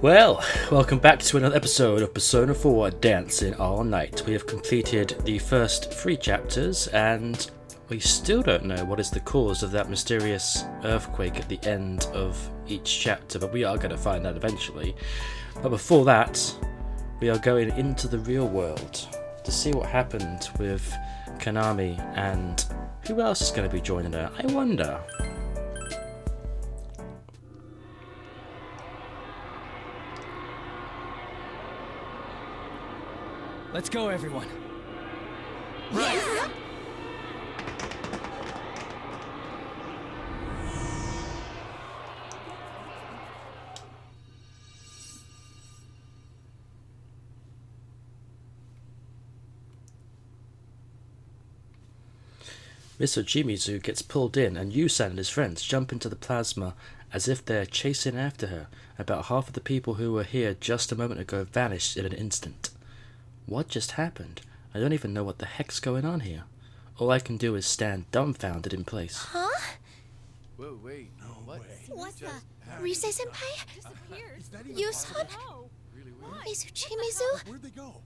Well, welcome back to another episode of Persona 4 Dancing All Night. We have completed the first 3 chapters and we still don't know what is the cause of that mysterious earthquake at the end of each chapter, but we are going to find out eventually. But before that, we are going into the real world to see what happened with Kanami and who else is going to be joining her, I wonder. Let's go, everyone. Right. Miss Ojimizu gets pulled in and Yusan and his friends jump into the plasma as if they're chasing after her. About half of the people who were here just a moment ago vanished in an instant. What just happened? I don't even know what the heck's going on here. All I can do is stand dumbfounded in place. Huh? Whoa, wait, no what? What the? Rise-senpai? Disappeared. Yusan? Really weird. Mizuchimizu? Where'd they go?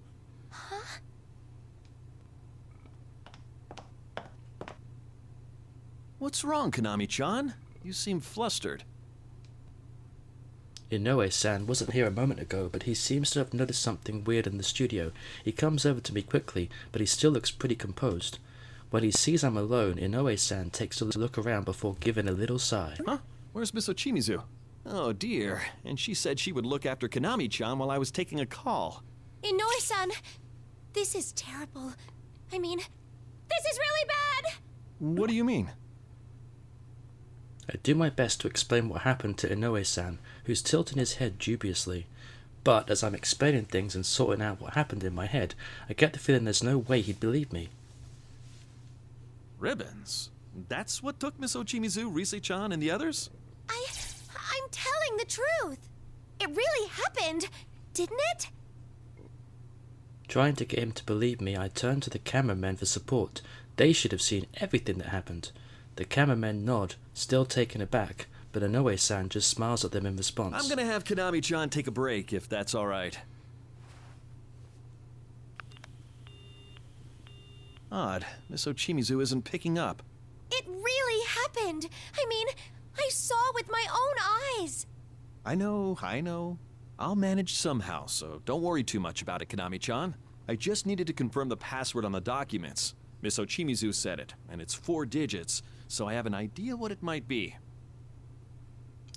Huh? What's wrong, Kanami-chan? You seem flustered. Inoue-san wasn't here a moment ago, but he seems to have noticed something weird in the studio. He comes over to me quickly, but he still looks pretty composed. When he sees I'm alone, Inoue-san takes a look around before giving a little sigh. Huh? Where's Miss Ochimizu? Oh dear, and she said she would look after Kanami-chan while I was taking a call. Inoue-san, this is terrible. I mean, this is really bad! What do you mean? I do my best to explain what happened to Inoue-san, who's tilting his head dubiously. But as I'm explaining things and sorting out what happened in my head, I get the feeling there's no way he'd believe me. Ribbons? That's what took Miss Ochimizu, Rise-chan, and the others? I'm telling the truth. It really happened, didn't it? Trying to get him to believe me, I turned to the cameramen for support. They should have seen everything that happened. The cameramen nod, still taken aback, but Inoue-san just smiles at them in response. I'm gonna have Kanami-chan take a break, if that's alright. Odd, Miss Ochimizu isn't picking up. It really happened. I mean, I saw with my own eyes. I know. I'll manage somehow, so don't worry too much about it, Kanami-chan. I just needed to confirm the password on the documents. Miss Ochimizu said it, and it's 4 digits, so I have an idea what it might be.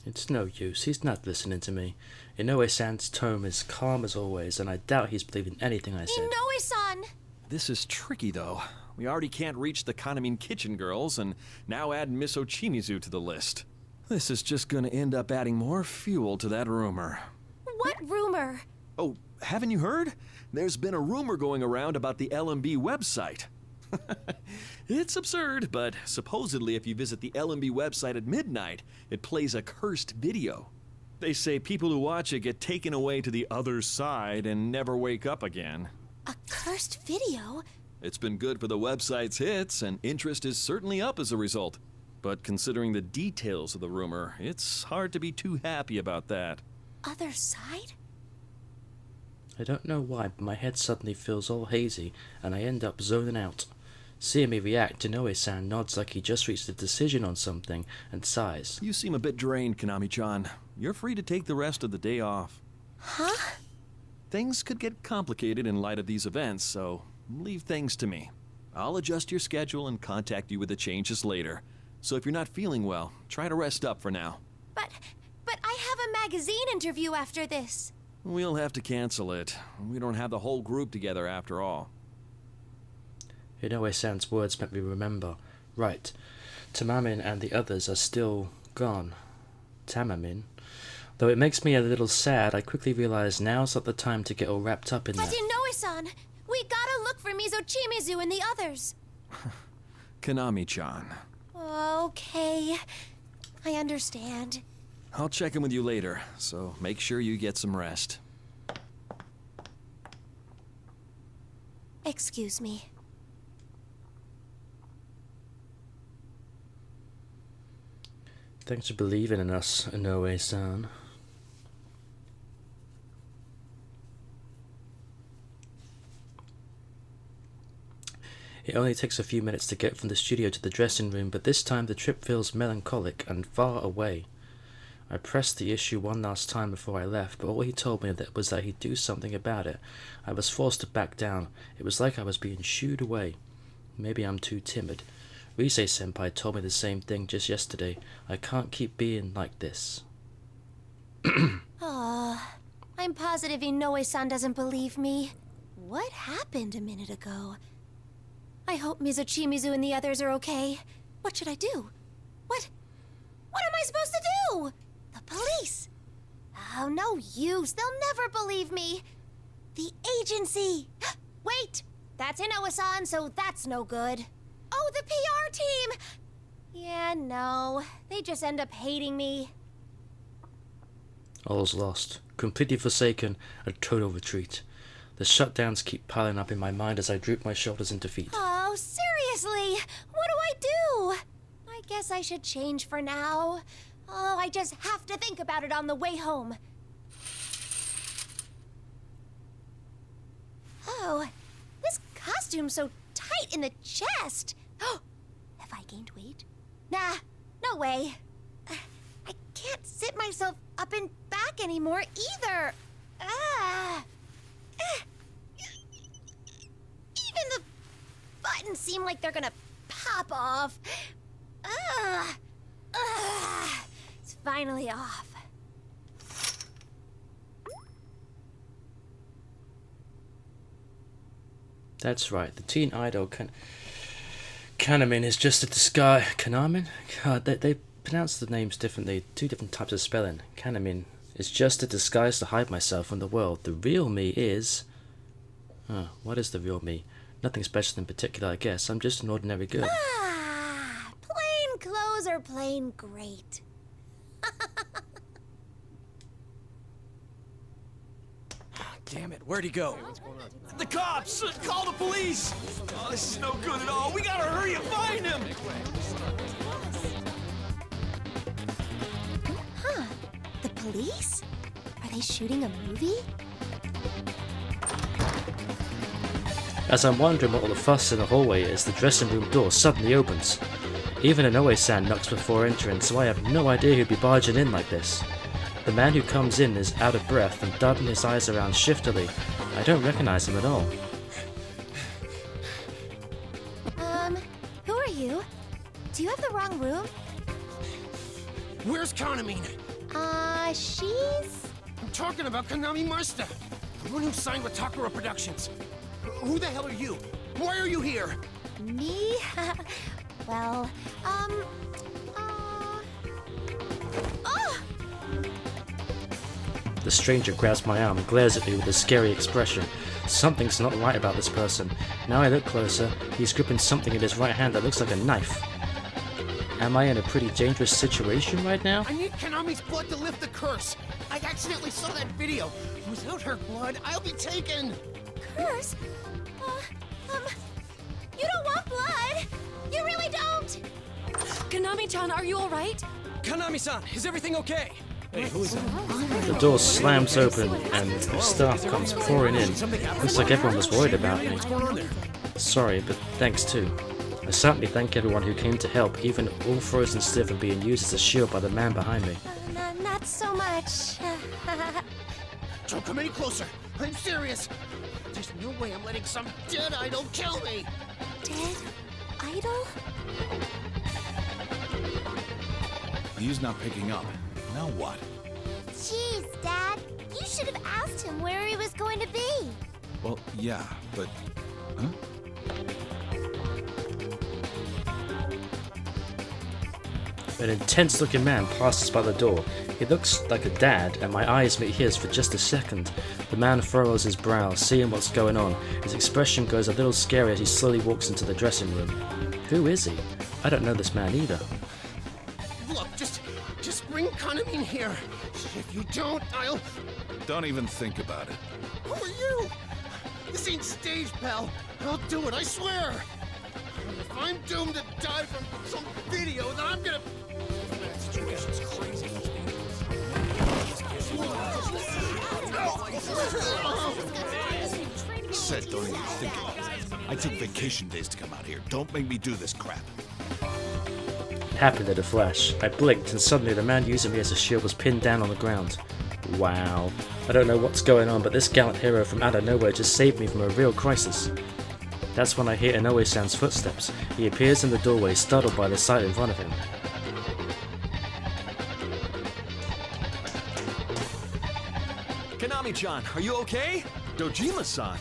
It's no use, he's not listening to me. Inoue-san's tone is calm as always, and I doubt he's believing anything I said. Inoue-san! This is tricky, though. We already can't reach the Kanami kitchen girls, and now add Miss Ochimizu to the list. This is just gonna end up adding more fuel to that rumor. What rumor? Oh, haven't you heard? There's been a rumor going around about the LMB website. It's absurd, but supposedly if you visit the LMB website at midnight, it plays a cursed video. They say people who watch it get taken away to the other side and never wake up again. A cursed video? It's been good for the website's hits, and interest is certainly up as a result. But considering the details of the rumor, it's hard to be too happy about that. Other side? I don't know why, but my head suddenly feels all hazy, and I end up zoning out. Seeing me react, Inoue-san nods like he just reached a decision on something, and sighs. You seem a bit drained, Kanami-chan. You're free to take the rest of the day off. Huh? Things could get complicated in light of these events, so leave things to me. I'll adjust your schedule and contact you with the changes later. So if you're not feeling well, try to rest up for now. But I have a magazine interview after this. We'll have to cancel it. We don't have the whole group together after all. Inoue-san's words make me remember. Right, Tamamin and the others are still gone. Tamamin? Though it makes me a little sad, I quickly realize now's not the time to get all wrapped up in But that. Inoue-san, we gotta look for Mizochimizu and the others. Kanami-chan. Okay, I understand. I'll check in with you later, so make sure you get some rest. Excuse me. Thanks for believing in us, Inoue-san. It only takes a few minutes to get from the studio to the dressing room, but this time the trip feels melancholic and far away. I pressed the issue one last time before I left, but all he told me was that he'd do something about it. I was forced to back down. It was like I was being shooed away. Maybe I'm too timid. Rise-senpai told me the same thing just yesterday. I can't keep being like this. Aw, I'm positive Inoue-san doesn't believe me. What happened a minute ago? I hope Mizuchimizu and the others are okay. What should I do? What am I supposed to do? The police. Oh, no use. They'll never believe me. The agency. Wait, that's Inoue-san, so that's no good. Oh, the PR team. Yeah, no. They just end up hating me. All's lost. Completely forsaken. A total retreat. The shutdowns keep piling up in my mind as I droop my shoulders in defeat. Oh, seriously? What do I do? I guess I should change for now. Oh, I just have to think about it on the way home. Oh, this costume's so tight in the chest. Oh, have I gained weight? Nah, no way. I can't sit myself up and back anymore either. Even the buttons seem like they're gonna pop off. It's finally off. That's right, the teen idol Kanami is just a disguise. Kanami? God, they pronounce the names differently, two different types of spelling. Kanami is just a disguise to hide myself from the world. The real me is... what is the real me? Nothing special in particular, I guess. I'm just an ordinary girl. Plain clothes are plain great. Damn it, where'd he go? The cops! Call the police! Oh, this is no good at all. We gotta hurry and find him! Huh. The police? Are they shooting a movie? As I'm wondering what all the fuss in the hallway is, the dressing room door suddenly opens. Even Inoue-san knocks before entering, so I have no idea who'd be barging in like this. The man who comes in is out of breath and darting his eyes around shiftily. I don't recognize him at all. Who are you? Do you have the wrong room? Where's Kanami? She's... I'm talking about Kanami Master, the one who signed with Takara Productions. Who the hell are you? Why are you here? Me? Well, Oh! The stranger grabs my arm and glares at me with a scary expression. Something's not right about this person. Now I look closer, he's gripping something in his right hand that looks like a knife. Am I in a pretty dangerous situation right now? I need Kanami's blood to lift the curse. I accidentally saw that video. Without her blood, I'll be taken. Curse? You don't want blood! You really don't! Kanami-chan, are you alright? Kanami-san, is everything okay? Hey, who is that? The door slams open and the staff comes pouring in. Looks like everyone was worried about me. What's going on there? Sorry, but thanks too. I certainly thank everyone who came to help, even all frozen stiff and being used as a shield by the man behind me. Not so much. Don't come any closer. I'm serious. There's no way I'm letting some dead idol kill me. Dead idol? He's not picking up. Now what? Jeez, Dad. You should have asked him where he was going to be. Well, yeah, but... Huh? An intense-looking man passes by the door. He looks like a dad, and my eyes meet his for just a second. The man furrows his brow, seeing what's going on. His expression goes a little scary as he slowly walks into the dressing room. Who is he? I don't know this man either. Look, just bring Kanami in here. If you don't, I'll... Don't even think about it. Who are you? This ain't stage, pal. I'll do it, I swear. If I'm doomed to die from some video, then I'm gonna... That situation's crazy. Said don't even think about it. I took vacation days to come out here. Don't make me do this crap. It happened in a flash. I blinked and suddenly the man using me as a shield was pinned down on the ground. Wow. I don't know what's going on, but this gallant hero from out of nowhere just saved me from a real crisis. That's when I hear Inoue-san's footsteps. He appears in the doorway, startled by the sight in front of him. Kanami-chan, are you okay? Dojima-san.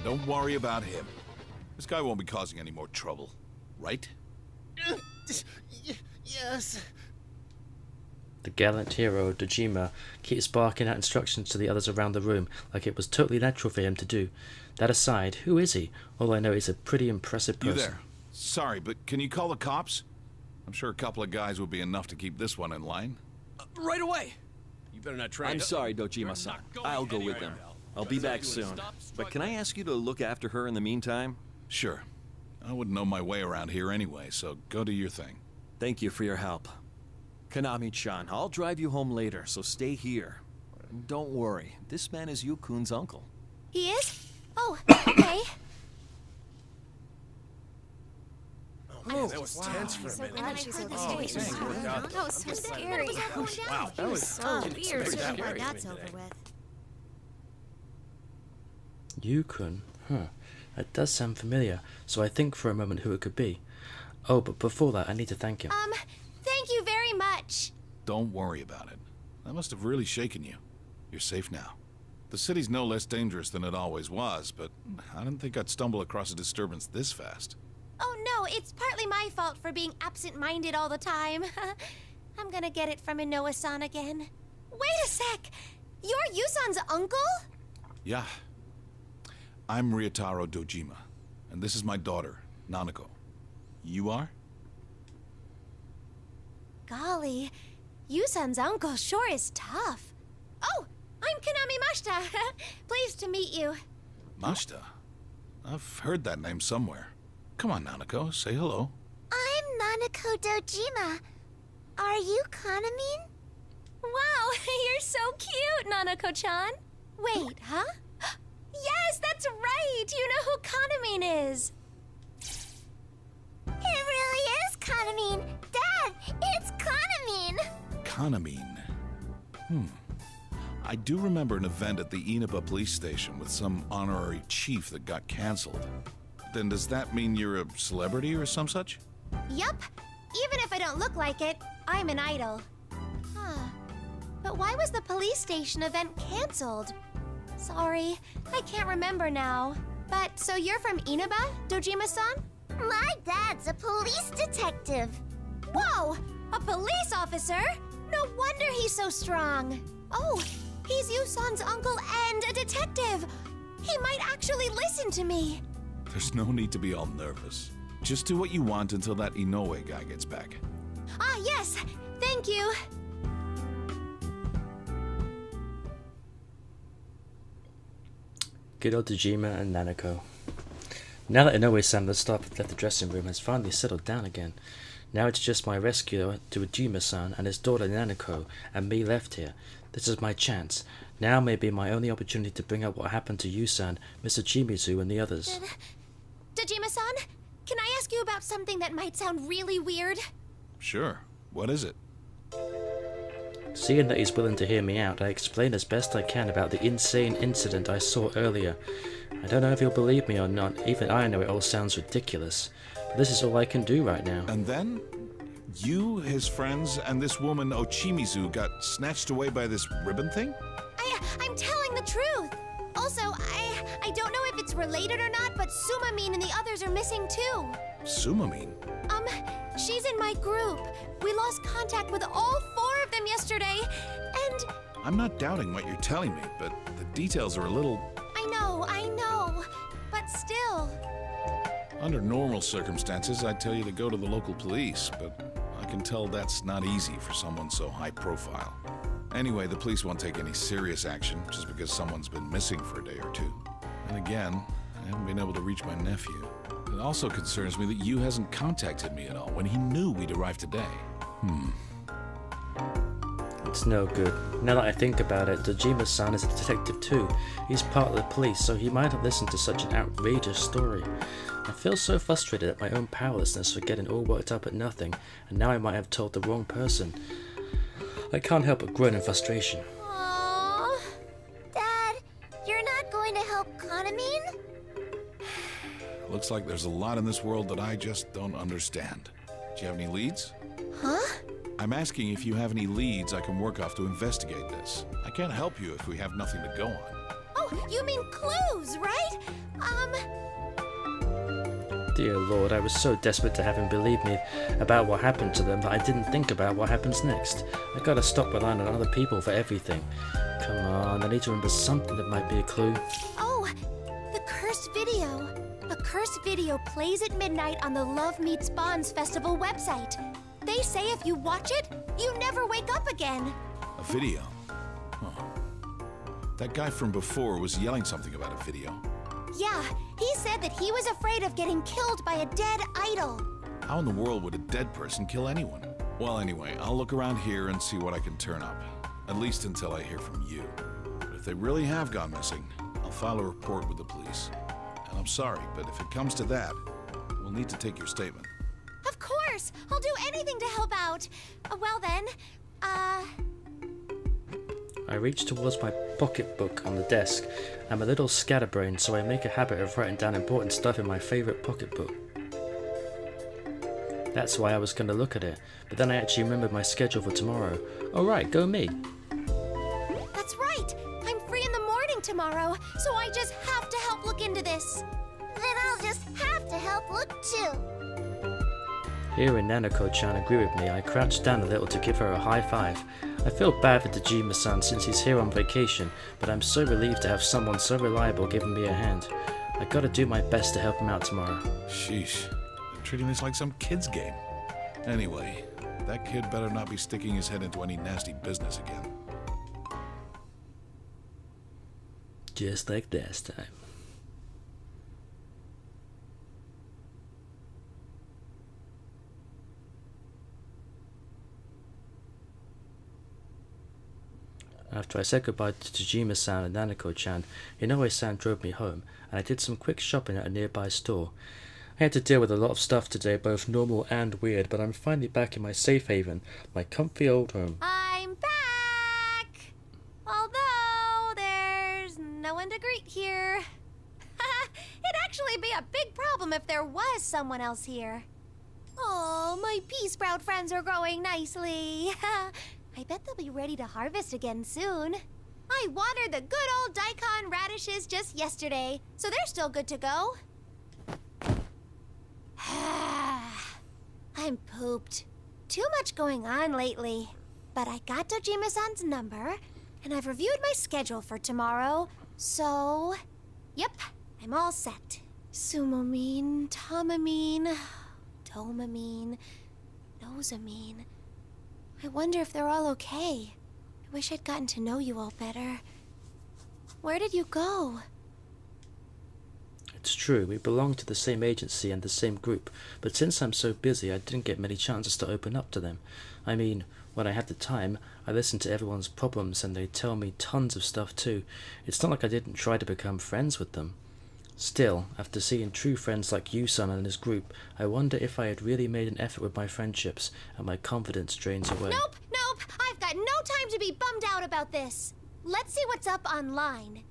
Don't worry about him. This guy won't be causing any more trouble, right? Yes. The gallant hero, Dojima, keeps barking out instructions to the others around the room, like it was totally natural for him to do. That aside, who is he? All I know is a pretty impressive person. You there? Sorry, but can you call the cops? I'm sure a couple of guys would be enough to keep this one in line. Right away. You better not try. I'm sorry, Dojima-san. I'll go with them. I'll be back soon. But can I ask you to look after her in the meantime? Sure. I wouldn't know my way around here anyway, so go do your thing. Thank you for your help. Kanami-chan, I'll drive you home later, so stay here. Don't worry, this man is Yu-kun's uncle. He is? Oh, okay. Man, that was tense for a minute. That was so scary. Wow, that was so fierce. That's over with. Yu-kun? Huh. That does sound familiar, so I think for a moment who it could be. Oh, but before that, I need to thank him. Thank you very much. Don't worry about it. That must have really shaken you. You're safe now. The city's no less dangerous than it always was, but I didn't think I'd stumble across a disturbance this fast. Oh no, it's partly my fault for being absent-minded all the time. I'm gonna get it from Inoue-san again. Wait a sec! You're Yusan's uncle? Yeah. I'm Ryotaro Dojima, and this is my daughter, Nanako. You are? Golly, Yusan's uncle sure is tough. Oh, I'm Kanami Mashita. Pleased to meet you. Mashita? I've heard that name somewhere. Come on, Nanako, say hello. I'm Nanako Dojima. Are you Kanami? Wow, you're so cute, Nanako-chan. Wait, huh? Yes, that's right. You know who Kanami is. It really is Kanami. Dad, it's Kanami. Kanami. I do remember an event at the Inaba police station with some honorary chief that got cancelled. Then does that mean you're a celebrity or some such? Yup. Even if I don't look like it, I'm an idol. Huh. But why was the police station event canceled? Sorry, I can't remember now. But, so you're from Inaba, Dojima-san? My dad's a police detective. Whoa! A police officer? No wonder he's so strong. Oh, he's Yusan's uncle and a detective. He might actually listen to me. There's no need to be all nervous. Just do what you want until that Inoue guy gets back. Ah, yes. Thank you. Good old Dojima and Nanako. Now that Inoue-san, the staff that left the dressing room, has finally settled down again, now it's just my rescuer, Dojima-san, and his daughter Nanako, and me left here. This is my chance. Now may be my only opportunity to bring up what happened to Yusan, Mr. Chimizu, and the others. Dojima-san, can I ask you about something that might sound really weird? Sure. What is it? Seeing that he's willing to hear me out, I explain as best I can about the insane incident I saw earlier. I don't know if you'll believe me or not, even I know it all sounds ridiculous, but this is all I can do right now. And then? You, his friends, and this woman Ochimizu got snatched away by this ribbon thing? I'm telling the truth. Also, I don't know if it's related or not, but Sumamine and the others are missing too. Sumamine? She's in my group. We lost contact with all 4 of them yesterday, and... I'm not doubting what you're telling me, but the details are a little... I know, but still... Under normal circumstances, I'd tell you to go to the local police, but I can tell that's not easy for someone so high profile. Anyway, the police won't take any serious action just because someone's been missing for a day or two. And again, I haven't been able to reach my nephew. It also concerns me that Yu hasn't contacted me at all when he knew we'd arrive today. It's no good. Now that I think about it, Dojima-san is a detective too. He's part of the police, so he might have listened to such an outrageous story. I feel so frustrated at my own powerlessness for getting all worked up at nothing, and now I might have told the wrong person. I can't help but groan in frustration. Aww. Dad, you're not going to help Kanami? Looks like there's a lot in this world that I just don't understand. Do you have any leads? Huh? I'm asking if you have any leads I can work off to investigate this. I can't help you if we have nothing to go on. Oh, you mean clues, right? Dear Lord, I was so desperate to have him believe me about what happened to them that I didn't think about what happens next. I gotta stop relying on other people for everything. Come on, I need to remember something that might be a clue. Oh, the cursed video. A cursed video plays at midnight on the Love Meets Bonds Festival website. They say if you watch it, you never wake up again. A video? Huh. That guy from before was yelling something about a video. Yeah, he said that he was afraid of getting killed by a dead idol. How in the world would a dead person kill anyone? Well, anyway, I'll look around here and see what I can turn up. At least until I hear from you. But if they really have gone missing, I'll file a report with the police. And I'm sorry, but if it comes to that, we'll need to take your statement. Of course! I'll do anything to help out. Well then, I reach towards my pocketbook on the desk. I'm a little scatterbrained, so I make a habit of writing down important stuff in my favorite pocketbook. That's why I was going to look at it, but then I actually remembered my schedule for tomorrow. Alright, go me. That's right! I'm free in the morning tomorrow, so I just have to help look into this. Then I'll just have to help look too. Hearing Nanako-chan agree with me, I crouch down a little to give her a high five. I feel bad for Dojima-san since he's here on vacation, but I'm so relieved to have someone so reliable giving me a hand. I gotta do my best to help him out tomorrow. Sheesh. They're treating this like some kid's game. Anyway, that kid better not be sticking his head into any nasty business again. Just like last time. After I said goodbye to Dojima-san and Nanako-chan, Inoue-san drove me home, and I did some quick shopping at a nearby store. I had to deal with a lot of stuff today, both normal and weird, but I'm finally back in my safe haven, my comfy old home. I'm back! Although there's no one to greet here. It'd actually be a big problem if there was someone else here. Oh, my pea sprout friends are growing nicely. I bet they'll be ready to harvest again soon. I watered the good old daikon radishes just yesterday, so they're still good to go. I'm pooped. Too much going on lately. But I got Dojima-san's number, and I've reviewed my schedule for tomorrow, so... Yep, I'm all set. Sumomine, Tamamine, Domamine, Nosamine... I wonder if they're all okay. I wish I'd gotten to know you all better. Where did you go? It's true, we belong to the same agency and the same group, but since I'm so busy, I didn't get many chances to open up to them. I mean, when I had the time, I listened to everyone's problems and they tell me tons of stuff too. It's not like I didn't try to become friends with them. Still, after seeing true friends like you-san and his group, I wonder if I had really made an effort with my friendships, and my confidence drains away. Nope! I've got no time to be bummed out about this. Let's see what's up online.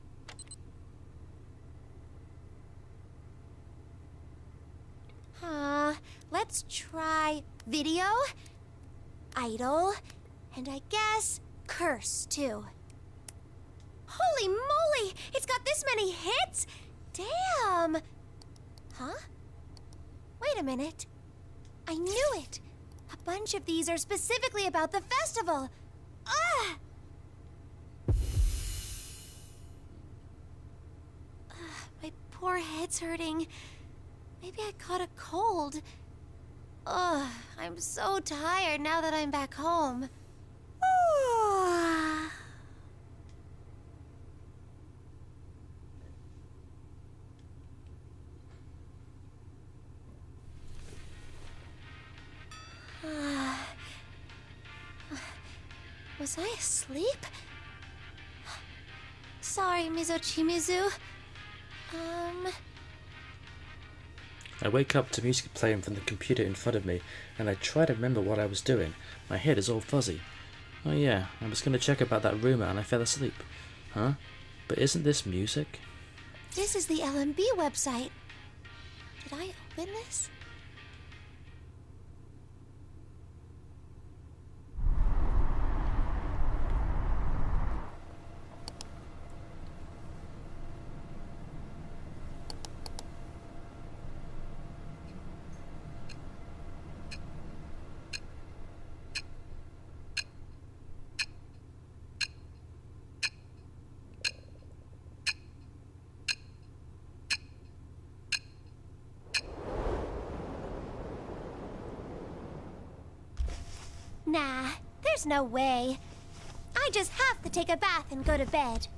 Let's try video, idol, and I guess curse, too. Holy moly! It's got this many hits? Damn! Huh? Wait a minute. I knew it. A bunch of these are specifically about the festival. Ugh! My poor head's hurting. Maybe I caught a cold. Ugh, I'm so tired now that I'm back home. Was I asleep? Sorry, Mizochimizu. I wake up to music playing from the computer in front of me, and I try to remember what I was doing. My head is all fuzzy. Oh yeah, I was going to check about that rumor and I fell asleep. Huh? But isn't this music? This is the LMB website. Did I open this? Nah, there's no way. I just have to take a bath and go to bed.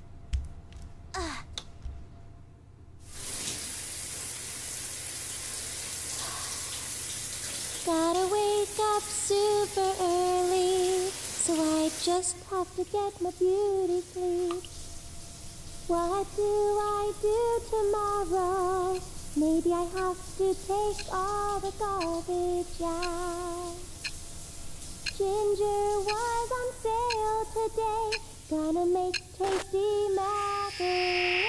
Ugh. Gotta wake up super early, so I just have to get my beauty sleep. What do I do tomorrow? Maybe I have to take all the garbage out. Ginger was on sale today. Gonna make tasty macaroni.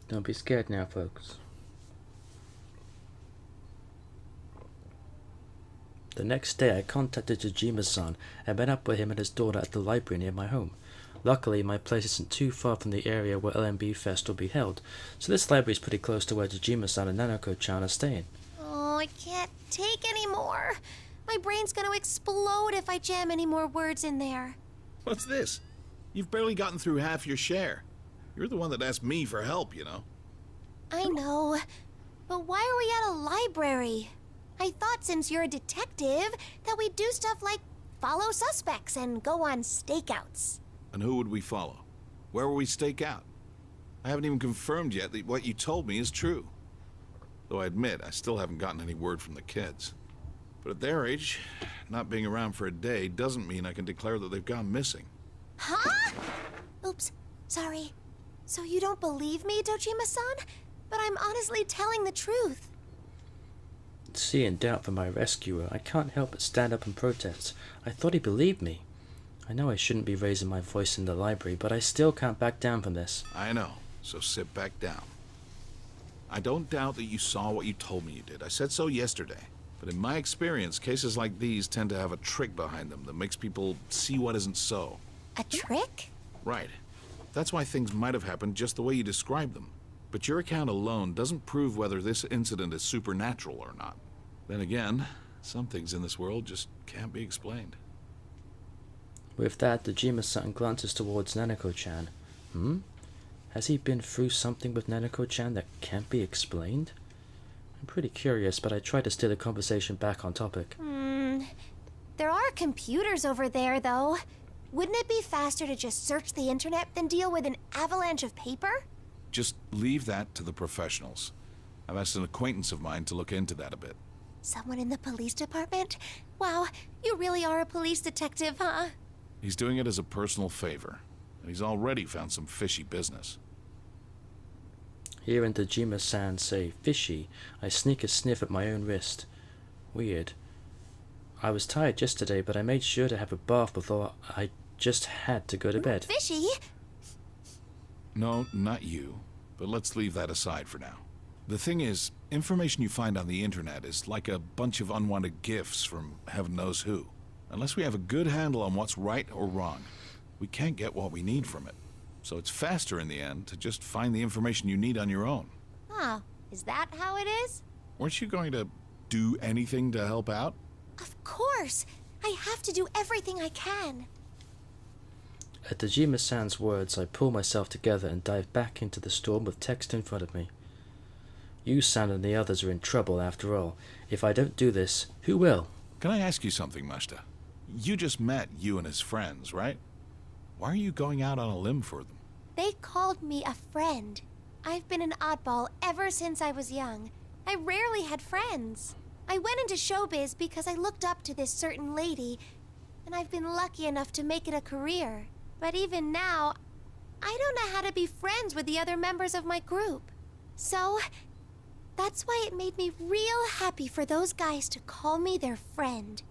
Don't be scared now, folks. The next day I contacted DOJIMA'S and met up with him and his daughter at the library near my home. Luckily, my place isn't too far from the area where LMB Fest will be held, so this library is pretty close to where DOJIMA'S and Nanako-chan are staying. Oh, I can't take any more. My brain's gonna explode if I jam any more words in there. What's this? You've barely gotten through half your share. You're the one that asked me for help, you know. I know, but why are we at a library? I thought since you're a detective that we'd do stuff like follow suspects and go on stakeouts. And who would we follow? Where will we stake out? I haven't even confirmed yet that what you told me is true. Though I admit, I still haven't gotten any word from the kids. But at their age, not being around for a day doesn't mean I can declare that they've gone missing. Huh? Oops, sorry. So you don't believe me, Dojima-san? But I'm honestly telling the truth. Seeing doubt from my rescuer, I can't help but stand up and protest. I thought he believed me. I know I shouldn't be raising my voice in the library, but I still can't back down from this. I know, so sit back down. I don't doubt that you saw what you told me you did. I said so yesterday. But in my experience, cases like these tend to have a trick behind them that makes people see what isn't so. A trick? Right. That's why things might have happened just the way you described them. But your account alone doesn't prove whether this incident is supernatural or not. Then again, some things in this world just can't be explained. With that, DOJIMA-san glances towards Nanako-chan. Has he been through something with Nanako-chan that can't be explained? I'm pretty curious, but I try to steer the conversation back on topic. There are computers over there, though. Wouldn't it be faster to just search the internet than deal with an avalanche of paper? Just leave that to the professionals. I've asked an acquaintance of mine to look into that a bit. Someone in the police department? Wow, you really are a police detective, huh? He's doing it as a personal favor, and he's already found some fishy business. Hearing DOJIMA-san say fishy, I sneak a sniff at my own wrist. Weird. I was tired yesterday, but I made sure to have a bath before I just had to go to bed. Fishy? No, not you. But let's leave that aside for now. The thing is, information you find on the internet is like a bunch of unwanted gifts from heaven knows who. Unless we have a good handle on what's right or wrong, we can't get what we need from it. So it's faster in the end to just find the information you need on your own. Oh, is that how it is? Weren't you going to do anything to help out? Of course! I have to do everything I can. At DOJIMA-san's words, I pull myself together and dive back into the storm with text in front of me. Yu-san and the others are in trouble after all. If I don't do this, who will? Can I ask you something, Mashta? You just met you and his friends, right? Why are you going out on a limb for them? They called me a friend. I've been an oddball ever since I was young. I rarely had friends. I went into showbiz because I looked up to this certain lady, and I've been lucky enough to make it a career. But even now, I don't know how to be friends with the other members of my group. So, that's why it made me real happy for those guys to call me their friend.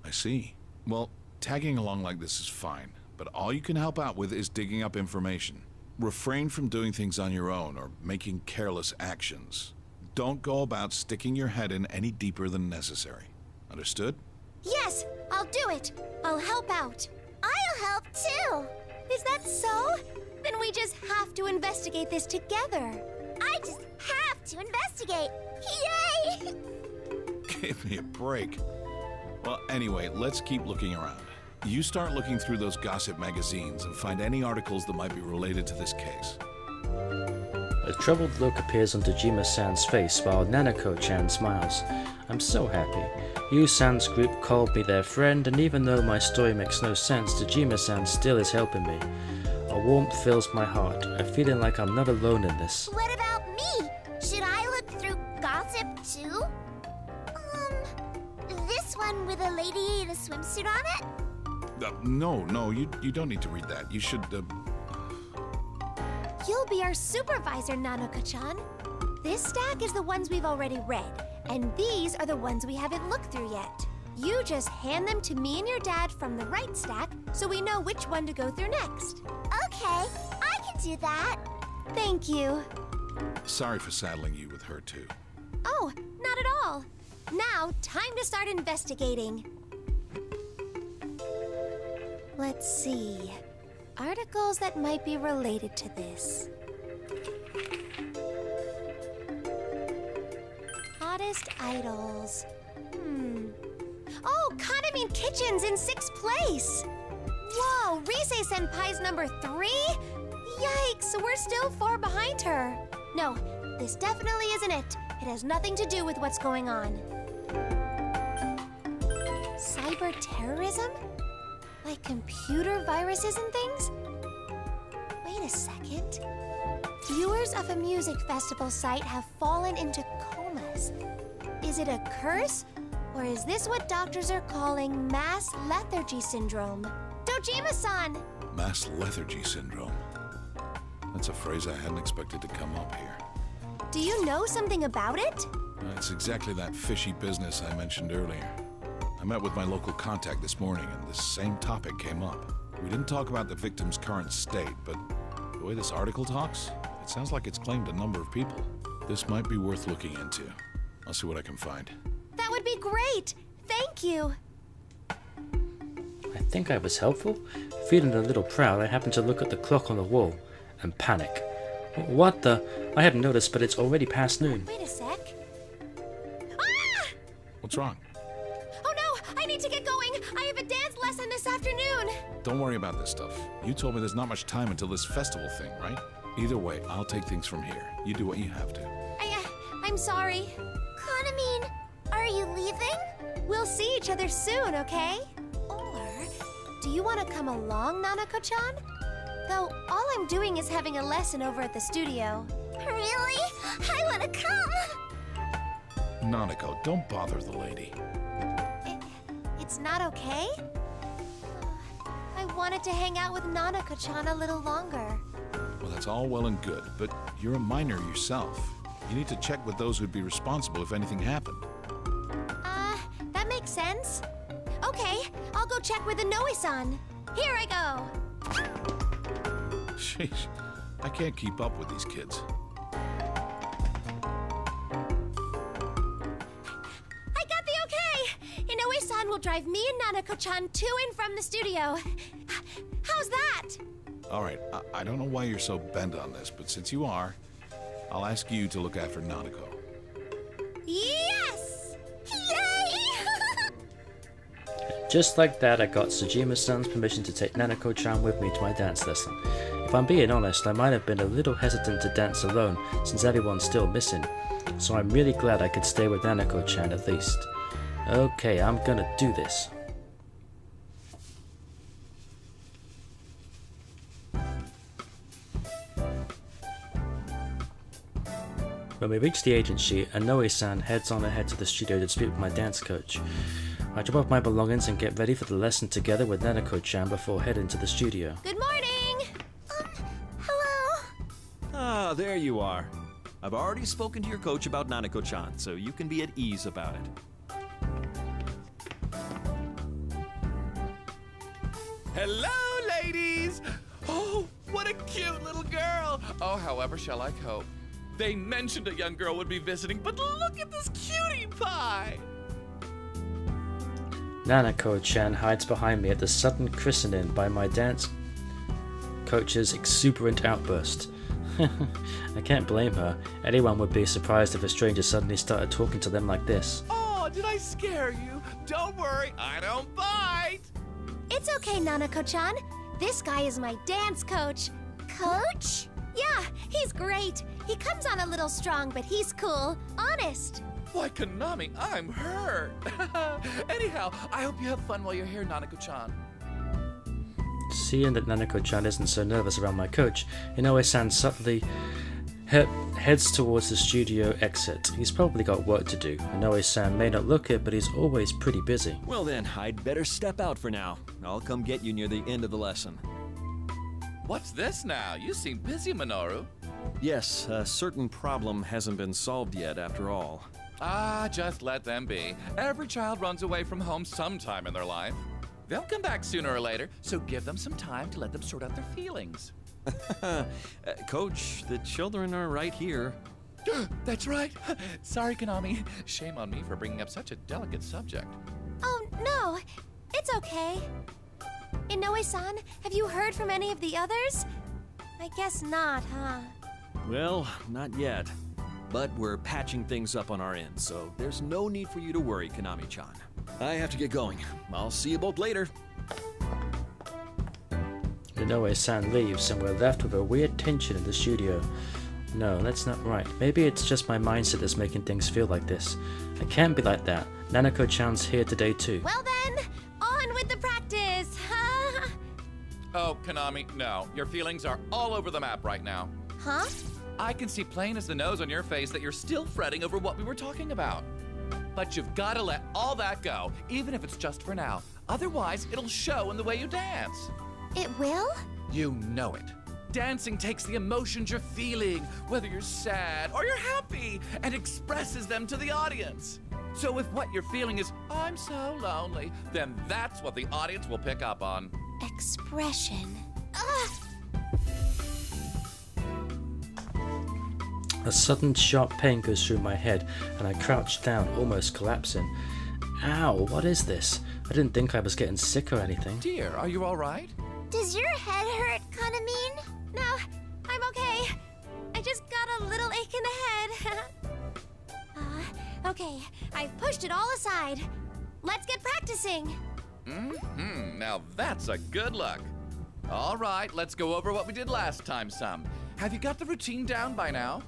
I see. Well, tagging along like this is fine, but all you can help out with is digging up information. Refrain from doing things on your own or making careless actions. Don't go about sticking your head in any deeper than necessary. Understood? Yes, I'll do it. I'll help out. I'll help too. Is that so? Then we just have to investigate this together. I just have to investigate. Yay! Give me a break. Well, anyway, let's keep looking around. You start looking through those gossip magazines and find any articles that might be related to this case. A troubled look appears on Dojima-san's face while Nanako-chan smiles. I'm so happy. Yu-san's group called me their friend, and even though my story makes no sense, Dojima-san still is helping me. A warmth fills my heart, a feeling like I'm not alone in this. What about me? Should I look through gossip too? This one with a lady in a swimsuit on it? No, you don't need to read that. You should, You'll be our supervisor, Nanako-chan. This stack is the ones we've already read, and these are the ones we haven't looked through yet. You just hand them to me and your dad from the right stack so we know which one to go through next. Okay, I can do that. Thank you. Sorry for saddling you with her, too. Oh, not at all. Now, time to start investigating. Let's see. Articles that might be related to this. Hottest idols. Oh, Kanami Kitchen's in 6th place. Whoa, Rise Senpai's number 3? Yikes, we're still far behind her. No, this definitely isn't it. It has nothing to do with what's going on. Cyber terrorism? Like computer viruses and things? Wait a second. Viewers of a music festival site have fallen into comas. Is it a curse? Or is this what doctors are calling mass lethargy syndrome? Dojima-san! Mass lethargy syndrome. That's a phrase I hadn't expected to come up here. Do you know something about it? It's exactly that fishy business I mentioned earlier. I met with my local contact this morning, and this same topic came up. We didn't talk about the victim's current state, but the way this article talks, it sounds like it's claimed a number of people. This might be worth looking into. I'll see what I can find. That would be great! Thank you! I think I was helpful. Feeling a little proud, I happened to look at the clock on the wall and panic. What the? I hadn't noticed, but it's already past noon. Wait a sec. Ah! What's wrong? Oh no! I need to get going! I have a dance lesson this afternoon! Don't worry about this stuff. You told me there's not much time until this festival thing, right? Either way, I'll take things from here. You do what you have to. I'm sorry. Kanami, are you leaving? We'll see each other soon, okay? Or, do you want to come along, Nanako-chan? Though, all I'm doing is having a lesson over at the studio. Really? I want to come! Nanako, don't bother the lady. It's not okay? I wanted to hang out with Nanako-chan a little longer. Well, that's all well and good, but you're a minor yourself. You need to check with those who'd be responsible if anything happened. That makes sense. Okay, I'll go check with Inoue-san. Here I go. Sheesh, I can't keep up with these kids. I got the okay! Inoue-san will drive me and Nanako-chan to and from the studio. How's that? All right, I don't know why you're so bent on this, but since you are, I'll ask you to look after Nanako. Yes! Yay! Just like that, I got Dojima-san's permission to take Nanako-chan with me to my dance lesson. If I'm being honest, I might have been a little hesitant to dance alone, since everyone's still missing. so I'm really glad I could stay with Nanako-chan at least. Okay, I'm gonna do this. When we reach the agency, Inoue-san heads on ahead to the studio to speak with my dance coach. I drop off my belongings and get ready for the lesson together with Nanako-chan before heading to the studio. Good morning! Hello? Ah, there you are. I've already spoken to your coach about Nanako-chan, so you can be at ease about it. Hello, ladies! Oh, what a cute little girl! Oh, however shall I cope? They mentioned a young girl would be visiting, but look at this cutie pie! Nanako-chan hides behind me at the sudden christening by my dance coach's exuberant outburst. I can't blame her. Anyone would be surprised if a stranger suddenly started talking to them like this. Oh, did I scare you? Don't worry, I don't bite! It's okay, Nanako-chan. This guy is my dance coach. Coach? Yeah, he's great. He comes on a little strong, but he's cool. Honest. Why, Kanami, I'm hurt. Anyhow, I hope you have fun while you're here, Nanako-chan. Seeing that Nanako-chan isn't so nervous around my coach, Inoue-san subtly heads towards the studio exit. He's probably got work to do. Inoue-san may not look it, but he's always pretty busy. Well then, I'd better step out for now. I'll come get you near the end of the lesson. What's this now? You seem busy, Minoru. Yes, a certain problem hasn't been solved yet after all. Ah, just let them be. Every child runs away from home sometime in their life. They'll come back sooner or later, so give them some time to let them sort out their feelings. Coach, the children are right here. That's right. Sorry, Kanami. Shame on me for bringing up such a delicate subject. Oh, no. It's okay. Inoue-san, have you heard from any of the others? I guess not, huh? Well, not yet. But we're patching things up on our end, so there's no need for you to worry, Kanami-chan. I have to get going. I'll see you both later. Inoue-san leaves and we're left with a weird tension in the studio. No, that's not right. Maybe it's just my mindset that's making things feel like this. I can't be like that. Nanako-chan's here today too. Well then, on with the practice! Oh, Kanami, no. Your feelings are all over the map right now. Huh? I can see plain as the nose on your face that you're still fretting over what we were talking about. But you've got to let all that go, even if it's just for now. Otherwise, it'll show in the way you dance. It will? You know it. Dancing takes the emotions you're feeling, whether you're sad or you're happy, and expresses them to the audience. So if what you're feeling is, I'm so lonely, then that's what the audience will pick up on. Expression. A sudden sharp pain goes through my head and I crouch down, almost collapsing. Ow, what is this? I didn't think I was getting sick or anything. Dear, are you all right? Does your head hurt, Kanami? No, I'm okay. I just got a little ache in the head. Okay, I've pushed it all aside. Let's get practicing. Now that's a good look. All right, let's go over what we did last time some. Have you got the routine down by now?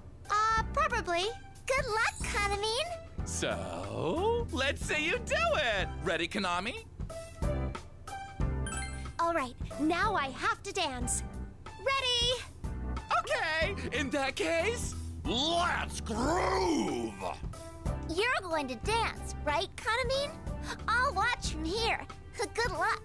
Probably. Good luck, Kanami. So, let's see you do it. Ready, Kanami? All right, now I have to dance. Ready? Okay, in that case, let's groove. You're going to dance, right, Kanami? I'll watch from here. Good luck.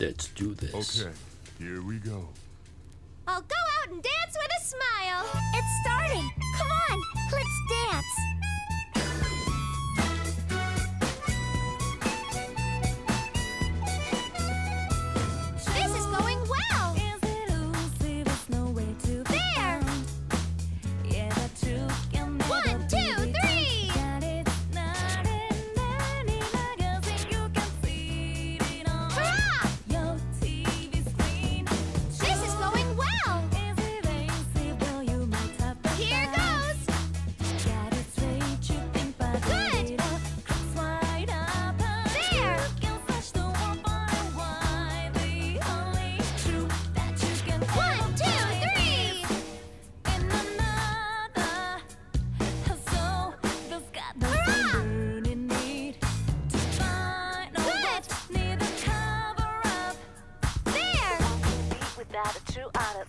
Let's do this. Okay, here we go. I'll go out and dance with a smile. It's starting. Come on, let's dance. This is going well. There. 1, 2, 3. Hurrah! This is going well. Here goes.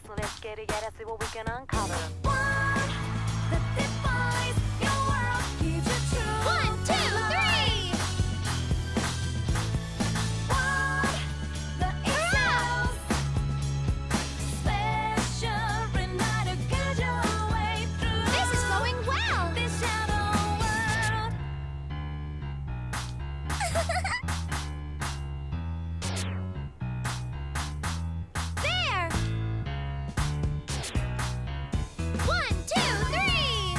so let's get together, see what we can uncover. One, two, three! This is going well! There! One, two, three!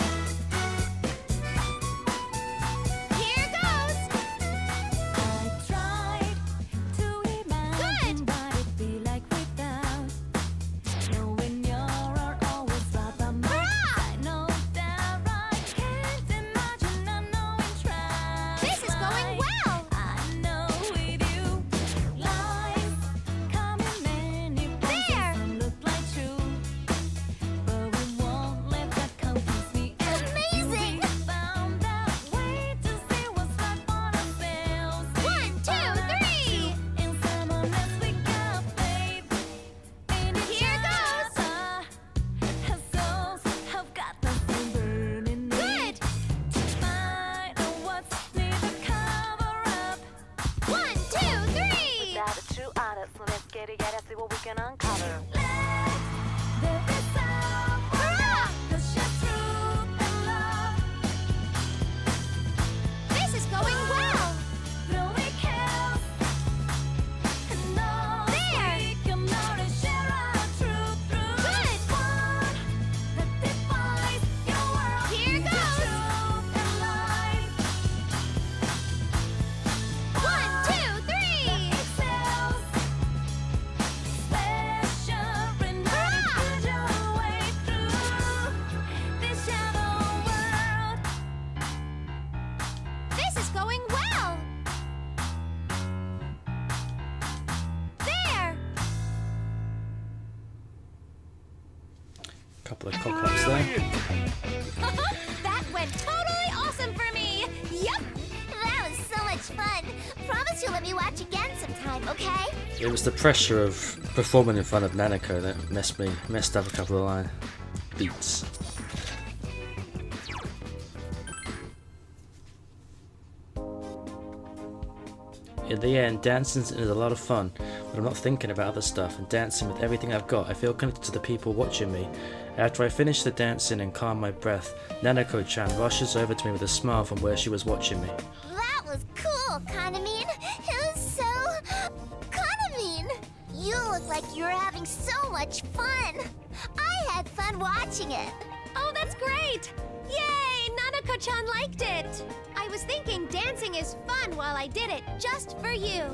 Here goes! Good! This is going well! There! Amazing! One, two, three! Here goes! Good! One, two, three! Now the two honest, so let's get together, see what we can uncover. Hurrah! This is going well! There! Good! Here goes! One, two, three! This is going well! There! Couple of cock-ups there. That went totally awesome for me! Yep! That was so much fun. Promise you'll let me watch again sometime, okay? It was the pressure of performing in front of Nanako that messed up a couple of line beats. In the end, dancing is a lot of fun, but I'm not thinking about other stuff and dancing with everything I've got. I feel connected to the people watching me. After I finish the dancing and calm my breath, Nanako-chan rushes over to me with a smile from where she was watching me. That was cool, Kanami. It was so... Kanami! You look like you were having so much fun. I had fun watching it. Oh, that's great! Yay! Nanako-chan liked it! I was thinking dancing is fun while I did it, just for you.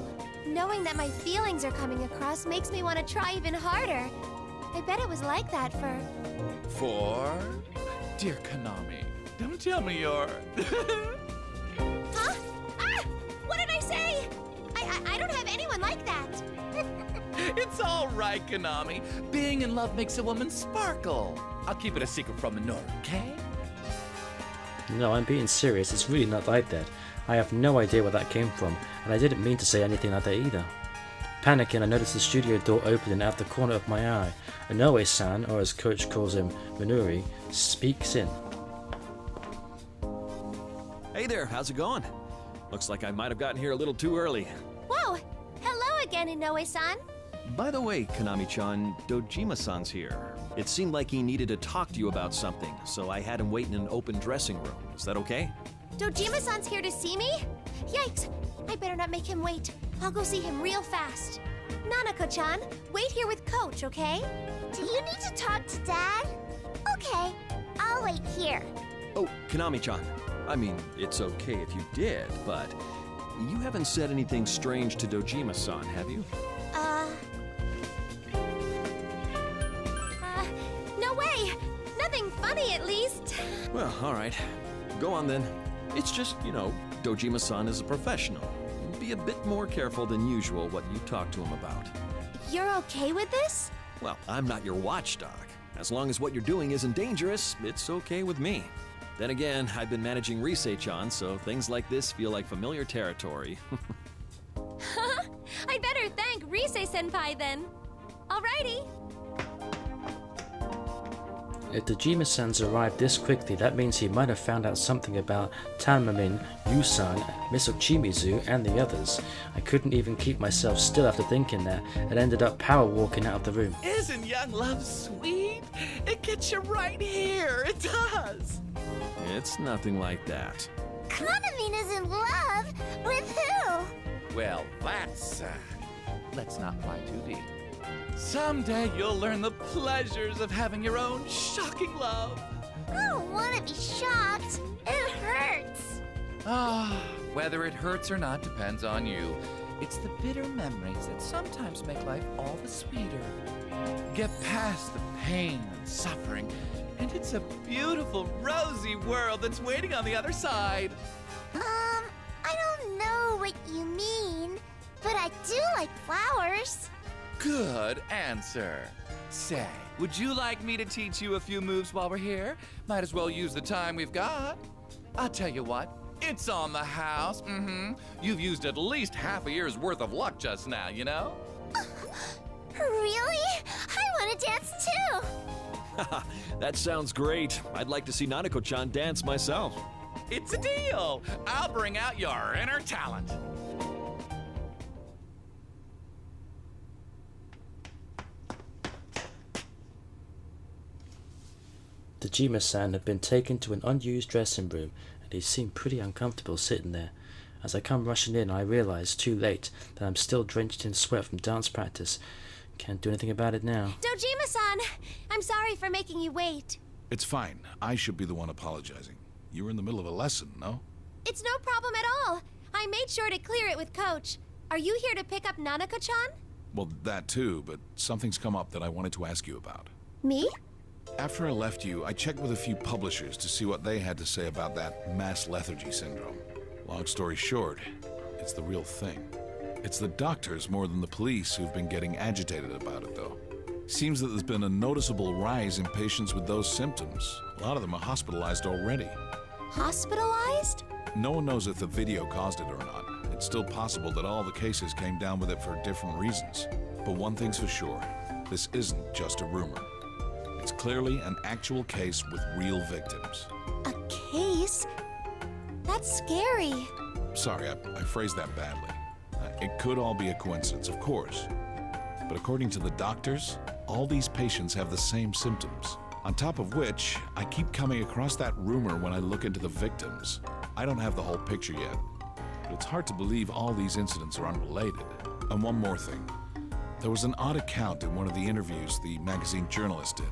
Knowing that my feelings are coming across makes me want to try even harder. I bet it was like that for... Dear Kanami, don't tell me you're... Huh? Ah! What did I say? I don't have anyone like that. It's all right, Kanami. Being in love makes a woman sparkle. I'll keep it a secret from Minoru, okay? No, I'm being serious. It's really not like that. I have no idea where that came from, and I didn't mean to say anything like that either. Panicking, I noticed the studio door opening out the corner of my eye. Inoue-san, or as Coach calls him, Minori, speaks in. Hey there, how's it going? Looks like I might have gotten here a little too early. Whoa! Hello again, Inoue-san. By the way, Kanami-chan, Dojima-san's here. It seemed like he needed to talk to you about something, so I had him wait in an open dressing room. Is that okay? Dojima-san's here to see me? Yikes! I better not make him wait. I'll go see him real fast. Nanako-chan, wait here with Coach, okay? Do you need to talk to Dad? Okay, I'll wait here. Oh, Kanami-chan. I mean, it's okay if you did, but you haven't said anything strange to Dojima-san, have you? No way! Nothing funny, at least. Well, all right. Go on then. It's just, Dojima-san is a professional. Be a bit more careful than usual what you talk to him about. You're okay with this? Well, I'm not your watchdog. As long as what you're doing isn't dangerous, it's okay with me. Then again, I've been managing Risei-chan, so things like this feel like familiar territory. I better thank Risei-senpai then. Alrighty. If DOJIMA'S arrived this quickly, that means he might have found out something about Tamamin, Yusan, Miss Ochimizu, and the others. I couldn't even keep myself still after thinking that, and ended up power walking out of the room. Isn't young love sweet? It gets you right here. It does. It's nothing like that. Kanami is in love with who? Well, that's let's not fly too deep. Someday you'll learn the pleasures of having your own shocking love. I don't want to be shocked. It hurts. Whether it hurts or not depends on you. It's the bitter memories that sometimes make life all the sweeter. Get past the pain and suffering, and it's a beautiful, rosy world that's waiting on the other side. I don't know what you mean, but I do like flowers. Good answer. Say, would you like me to teach you a few moves while we're here? Might as well use the time we've got. I'll tell you what, it's on the house. You've used at least half a year's worth of luck just now, you know? Really? I want to dance too. That sounds great. I'd like to see Nanako-chan dance myself. It's a deal. I'll bring out your inner talent. DOJIMA-san had been taken to an unused dressing room, and he seemed pretty uncomfortable sitting there. As I come rushing in, I realize, too late, that I'm still drenched in sweat from dance practice. Can't do anything about it now. Dojima-san! I'm sorry for making you wait. It's fine. I should be the one apologizing. You were in the middle of a lesson, no? It's no problem at all. I made sure to clear it with Coach. Are you here to pick up Nanako-chan? Well, that too, but something's come up that I wanted to ask you about. Me? After I left you, I checked with a few publishers to see what they had to say about that mass lethargy syndrome. Long story short, it's the real thing. It's the doctors more than the police who've been getting agitated about it, though. Seems that there's been a noticeable rise in patients with those symptoms. A lot of them are hospitalized already. Hospitalized? No one knows if the video caused it or not. It's still possible that all the cases came down with it for different reasons. But one thing's for sure, this isn't just a rumor. It's clearly an actual case with real victims. A case? That's scary. Sorry, I phrased that badly. It could all be a coincidence, of course. But according to the doctors, all these patients have the same symptoms. On top of which, I keep coming across that rumor when I look into the victims. I don't have the whole picture yet, but it's hard to believe all these incidents are unrelated. And one more thing. There was an odd account in one of the interviews the magazine journalist did.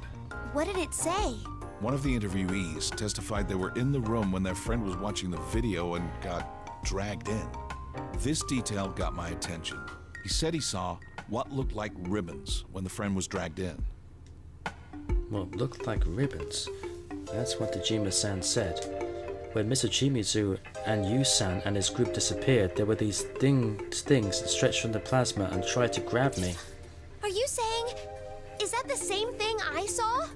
What did it say? One of the interviewees testified they were in the room when their friend was watching the video and got dragged in. This detail got my attention. He said he saw what looked like ribbons when the friend was dragged in. What looked like ribbons? That's what DOJIMA-san said. When Miss Ochimizu and Yu-san and his group disappeared, there were these things that stretched from the plasma and tried to grab me. Are you saying... Is that the same thing I saw?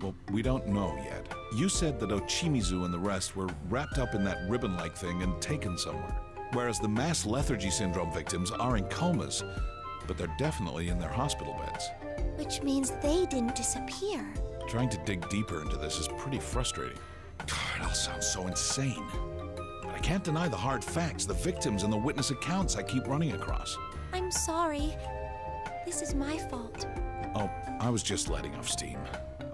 Well, we don't know yet. You said that Ochimizu and the rest were wrapped up in that ribbon-like thing and taken somewhere. Whereas the mass lethargy syndrome victims are in comas, but they're definitely in their hospital beds. Which means they didn't disappear. Trying to dig deeper into this is pretty frustrating. God, it all sounds so insane. But I can't deny the hard facts, the victims and the witness accounts I keep running across. I'm sorry. This is my fault. Oh, I was just letting off steam.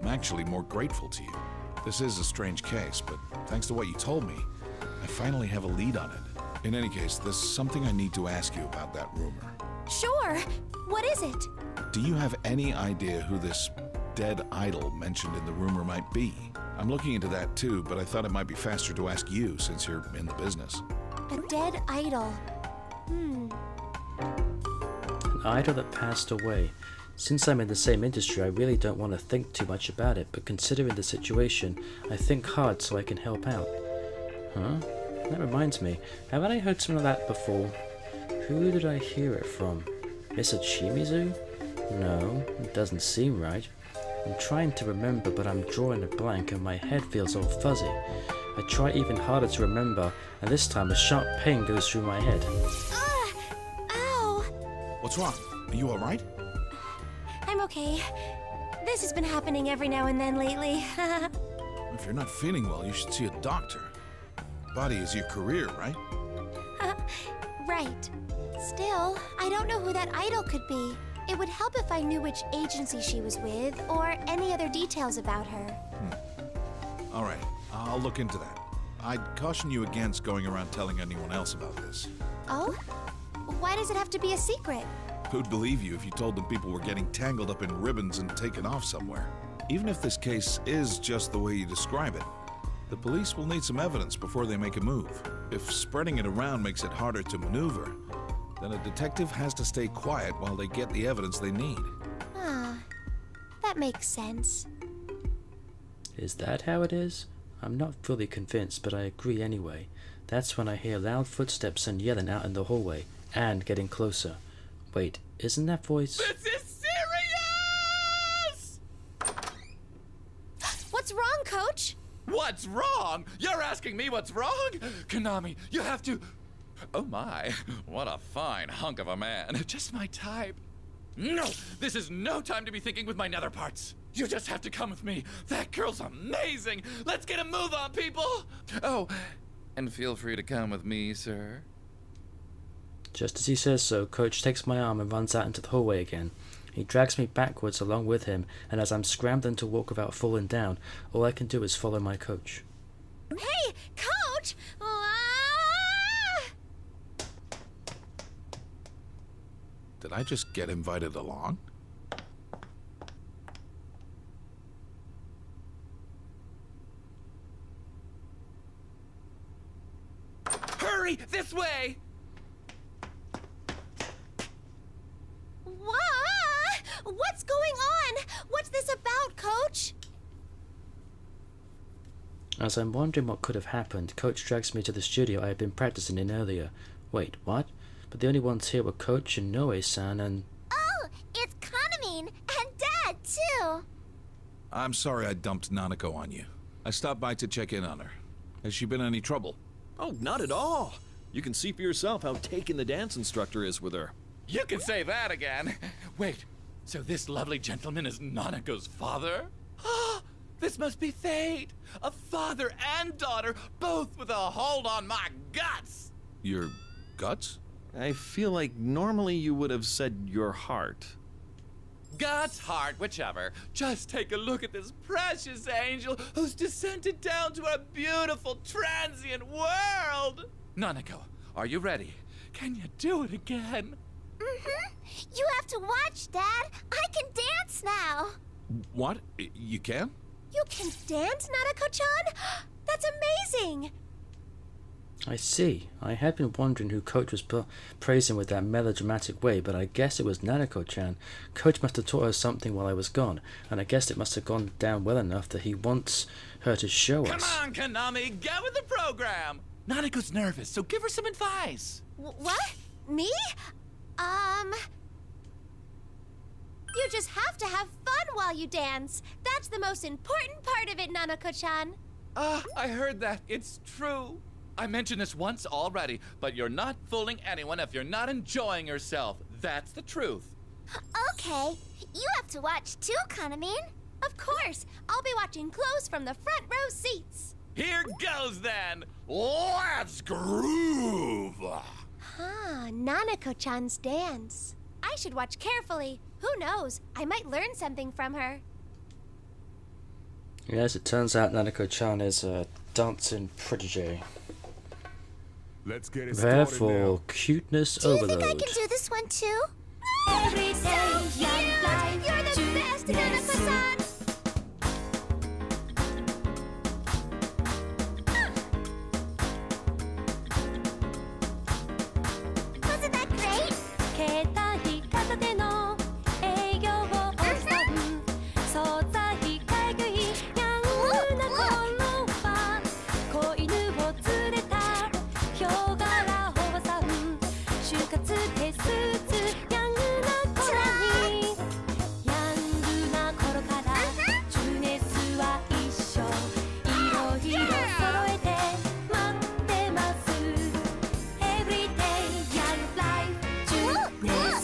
I'm actually more grateful to you. This is a strange case, but thanks to what you told me, I finally have a lead on it. In any case, there's something I need to ask you about that rumor. Sure. What is it? Do you have any idea who this dead idol mentioned in the rumor might be? I'm looking into that too, but I thought it might be faster to ask you since you're in the business. A dead idol. An idol that passed away. Since I'm in the same industry, I really don't want to think too much about it, but considering the situation, I think hard so I can help out. Huh? That reminds me, haven't I heard something like that before? Who did I hear it from? Miss Ochimizu? No, it doesn't seem right. I'm trying to remember, but I'm drawing a blank and my head feels all fuzzy. I try even harder to remember, and this time a sharp pain goes through my head. Ow! What's wrong? Are you alright? I'm okay. This has been happening every now and then lately. If you're not feeling well, you should see a doctor. Body is your career, right? Right. Still, I don't know who that idol could be. It would help if I knew which agency she was with, or any other details about her. All right, I'll look into that. I'd caution you against going around telling anyone else about this. Oh? Why does it have to be a secret? Who'd believe you if you told them people were getting tangled up in ribbons and taken off somewhere? Even if this case is just the way you describe it, the police will need some evidence before they make a move. If spreading it around makes it harder to maneuver, then a detective has to stay quiet while they get the evidence they need. Ah, that makes sense. Is that how it is? I'm not fully convinced, but I agree anyway. That's when I hear loud footsteps and yelling out in the hallway, and getting closer. Wait, isn't that voice? This is serious! What's wrong, Coach? What's wrong? You're asking me what's wrong? Kanami, you have to... Oh my, what a fine hunk of a man. Just my type. No, this is no time to be thinking with my nether parts. You just have to come with me. That girl's amazing. Let's get a move on, people. Oh, and feel free to come with me, sir. Just as he says so, Coach takes my arm and runs out into the hallway again. He drags me backwards along with him, and as I'm scrambling to walk without falling down, all I can do is follow my coach. Hey, Coach! Did I just get invited along? Hurry, this way! What's going on? What's this about, Coach? As I'm wondering what could have happened, Coach drags me to the studio I had been practicing in earlier. Wait, what? But the only ones here were Coach and Noe-san and... Oh, it's Kanami and Dad, too. I'm sorry I dumped Nanako on you. I stopped by to check in on her. Has she been in any trouble? Oh, not at all. You can see for yourself how taken the dance instructor is with her. You can say that again. Wait, so this lovely gentleman is Nanako's father? Ah, this must be fate. A father and daughter, both with a hold on my guts. Your guts? I feel like normally you would have said your heart. Guts, heart, whichever. Just take a look at this precious angel who's descended down to our beautiful transient world. Nanako, are you ready? Can you do it again? Mm-hmm. You have to watch, Dad. I can dance now. What? You can? You can dance, Nanako-chan? That's amazing! I see. I had been wondering who Coach was praising with that melodramatic way, but I guess it was Nanako-chan. Coach must have taught her something while I was gone, and I guess it must have gone down well enough that he wants her to show us. Come on, Kanami, get with the program! Nanako's nervous, so give her some advice. What? Me? You just have to have fun while you dance. That's the most important part of it, Nanako-chan. Ah, I heard that. It's true. I mentioned this once already, but you're not fooling anyone if you're not enjoying yourself. That's the truth. Okay, you have to watch too, Kanami. Of course. I'll be watching close from the front row seats. Here goes then. Let's groove. Huh, Nanako-chan's dance. I should watch carefully. Who knows? I might learn something from her. Yes, it turns out Nanako-chan is a dancing protege. Let's get it started Therefore, now. cuteness Do you overload. think I can do this one too? Every day, you're the best, Nanako-san. Wasn't that great? 携帯片手の営業をさん総菜買い食いヤングな頃は子犬を連れたヒョウ柄おばさん就活でスーツヤングな頃にヤングな頃から情熱は一緒いろいろ揃えて待ってます Everyday Young Life 情熱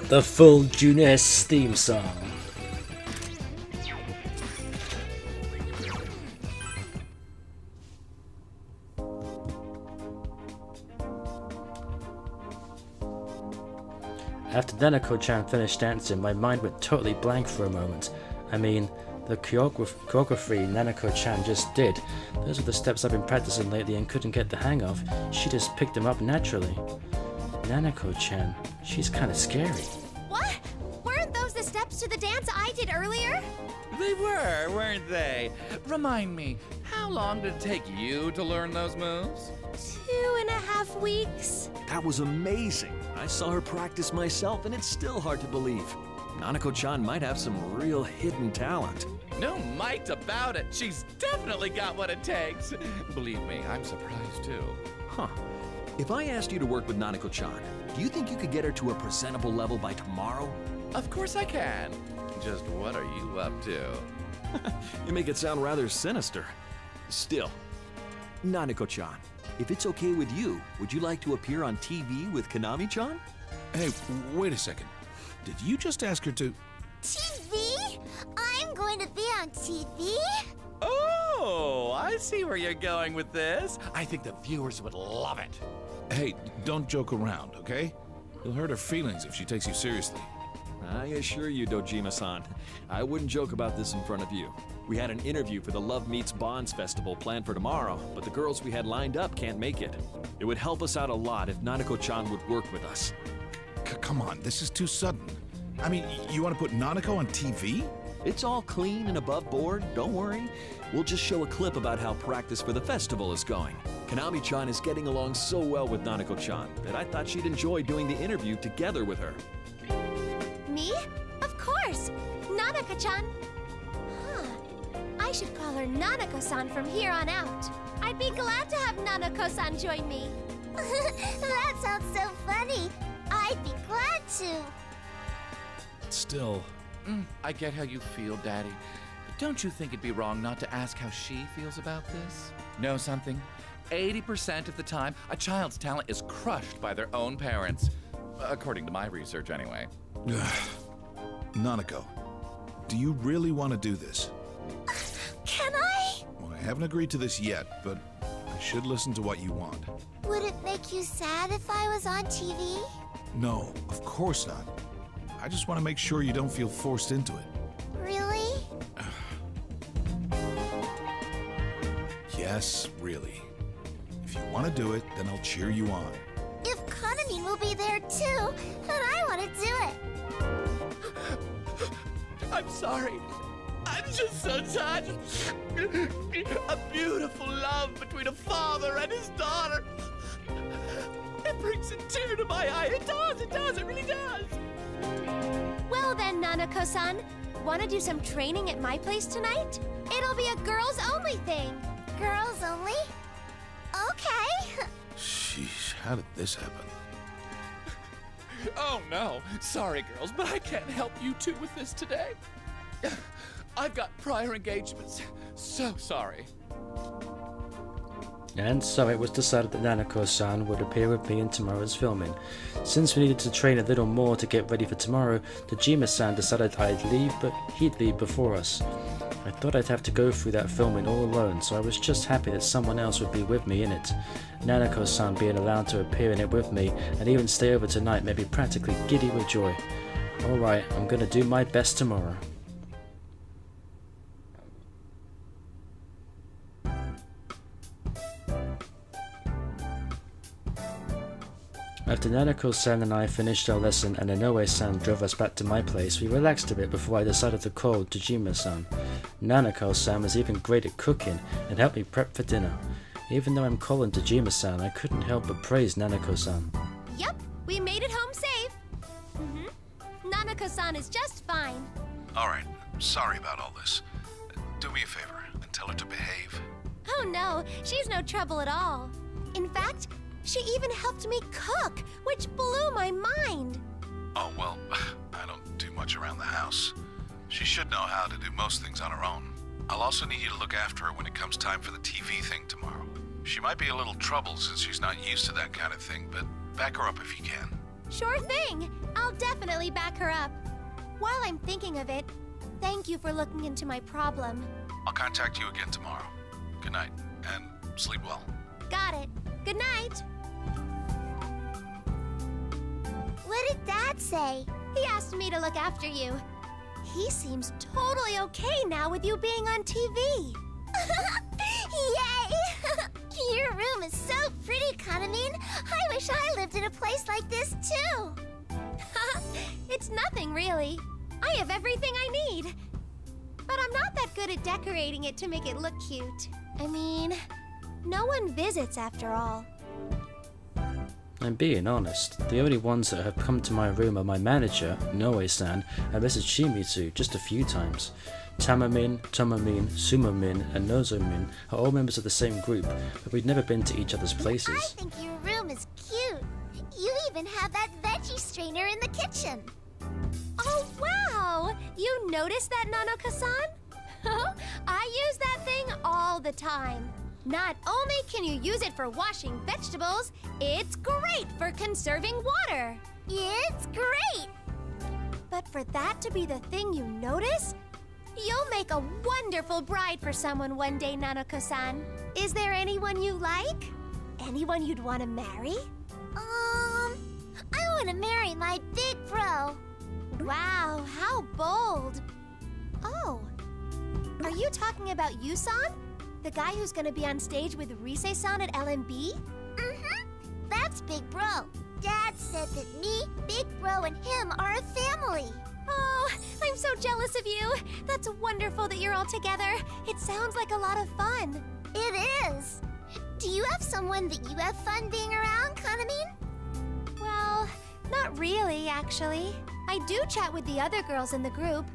The full Junes theme song. After Nanako-chan finished dancing, my mind went totally blank for a moment. I mean, the choreography Nanako-chan just did. Those are the steps I've been practicing lately and couldn't get the hang of. She just picked them up naturally. Nanako-chan, she's kind of scary. What? Weren't those the steps to the dance I did earlier? They were, weren't they? Remind me, how long did it take you to learn those moves? 2.5 weeks. That was amazing. I saw her practice myself, and it's still hard to believe. Nanako-chan might have some real hidden talent. No might about it. She's definitely got what it takes. Believe me, I'm surprised too. Huh. If I asked you to work with Nanako-chan, do you think you could get her to a presentable level by tomorrow? Of course I can. Just what are you up to? You make it sound rather sinister. Still, Nanako-chan, if it's okay with you, would you like to appear on TV with Kanami-chan? Hey, wait a second. Did you just ask her to... TV? I'm going to be on TV? Oh, I see where you're going with this. I think the viewers would love it. Hey, don't joke around, okay? You'll hurt her feelings if she takes you seriously. I assure you, Dojima-san, I wouldn't joke about this in front of you. We had an interview for the Love Meets Bonds festival planned for tomorrow, but the girls we had lined up can't make it. It would help us out a lot if Nanako-chan would work with us. Come on, this is too sudden. I mean, you want to put Nanako on TV? It's all clean and above board, don't worry. We'll just show a clip about how practice for the festival is going. Kanami-chan is getting along so well with Nanako-chan that I thought she'd enjoy doing the interview together with her. Me? Of course! Nanako-chan! Huh. I should call her Nanako-san from here on out. I'd be glad to have Nanako-san join me. That sounds so funny. I'd be glad to. Still... I get how you feel, Daddy. But don't you think it'd be wrong not to ask how she feels about this? Know something? 80% of the time, a child's talent is crushed by their own parents. According to my research, anyway. Nanako, do you really want to do this? Can I? Well, I haven't agreed to this yet, but I should listen to what you want. Would it make you sad if I was on TV? No, of course not. I just want to make sure you don't feel forced into it. Really? Yes, really. If you want to do it, then I'll cheer you on. If Kanami will be there too, then I want to do it. I'm sorry. I'm just so touched. A beautiful love between a father and his daughter. It brings a tear to my eye. It does, it really does. Well then, Nanako-san, wanna do some training at my place tonight? It'll be a girls-only thing. Girls only? Okay. Sheesh, how did this happen? Oh no, sorry girls, but I can't help you two with this today. I've got prior engagements. So sorry. And so it was decided that Nanako-san would appear with me in tomorrow's filming. Since we needed to train a little more to get ready for tomorrow, DOJIMA-san decided I'd leave, but he'd leave before us. I thought I'd have to go through that filming all alone, so I was just happy that someone else would be with me in it. Nanako-san being allowed to appear in it with me and even stay over tonight made me practically giddy with joy. Alright, I'm gonna do my best tomorrow. After Nanako-san and I finished our lesson and Inoue-san drove us back to my place, we relaxed a bit before I decided to call DOJIMA-san. Nanako-san was even great at cooking and helped me prep for dinner. Even though I'm calling DOJIMA-san, I couldn't help but praise Nanako-san. Yup, we made it home safe. Nanako-san is just fine. Alright, sorry about all this. Do me a favor and tell her to behave. Oh no, she's no trouble at all. In fact, she even helped me cook, which blew my mind. Oh, well, I don't do much around the house. She should know how to do most things on her own. I'll also need you to look after her when it comes time for the TV thing tomorrow. She might be a little trouble since she's not used to that kind of thing, but back her up if you can. Sure thing. I'll definitely back her up. While I'm thinking of it, thank you for looking into my problem. I'll contact you again tomorrow. Good night, and sleep well. Got it. Good night. What did Dad say? He asked me to look after you. He seems totally okay now with you being on TV. Yay! Your room is so pretty, Kanami. I wish I lived in a place like this too. It's nothing really. I have everything I need. But I'm not that good at decorating it to make it look cute. I mean, no one visits after all. I'm being honest, the only ones that have come to my room are my manager, Noe-san, and Mrs. Shimizu just a few times. Tamamin, Tomomin, Sumomin, and Nozomin are all members of the same group, but we've never been to each other's places. I think your room is cute. You even have that veggie strainer in the kitchen. Oh, wow! You noticed that, Nanako-san? I use that thing all the time. Not only can you use it for washing vegetables, it's great for conserving water. It's great! But for that to be the thing you notice, you'll make a wonderful bride for someone one day, Nanako-san. Is there anyone you like? Anyone you'd want to marry? I want to marry my big bro. Wow, how bold. Oh, are you talking about Yusan? The guy who's gonna be on stage with Rise-san at LMB? Mm-hmm. That's Big Bro. Dad said that me, Big Bro, and him are a family. Oh, I'm so jealous of you. That's wonderful that you're all together. It sounds like a lot of fun. It is. Do you have someone that you have fun being around, Kanami? Well, not really, actually. I do chat with the other girls in the group,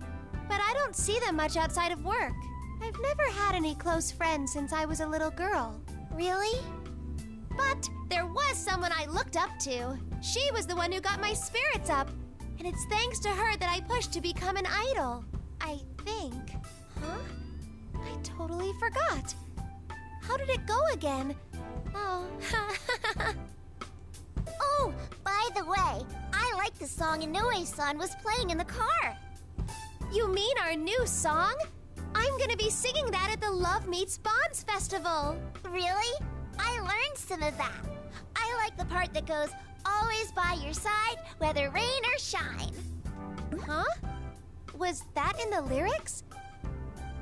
but I don't see them much outside of work. I've never had any close friends since I was a little girl. Really? But there was someone I looked up to. She was the one who got my spirits up. And it's thanks to her that I pushed to become an idol. I think. Huh? I totally forgot. How did it go again? Oh. Oh, by the way, I like the song Inoue-san was playing in the car. You mean our new song? I'm gonna be singing that at the Love Meets Bonds Festival. Really? I learned some of that. I like the part that goes, always by your side, whether rain or shine. Huh? Was that in the lyrics?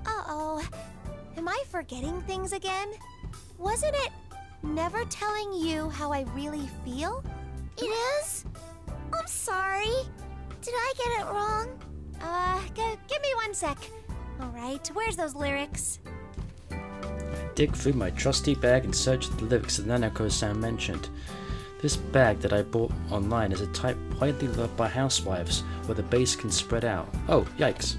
Uh-oh. Am I forgetting things again? Wasn't it never telling you how I really feel? It is? I'm sorry. Did I get it wrong? Give me 1 sec. All right, where's those lyrics? Dig through my trusty bag in search of the lyrics that Nanako-san mentioned. This bag that I bought online is a type widely loved by housewives, where the base can spread out. Oh, yikes.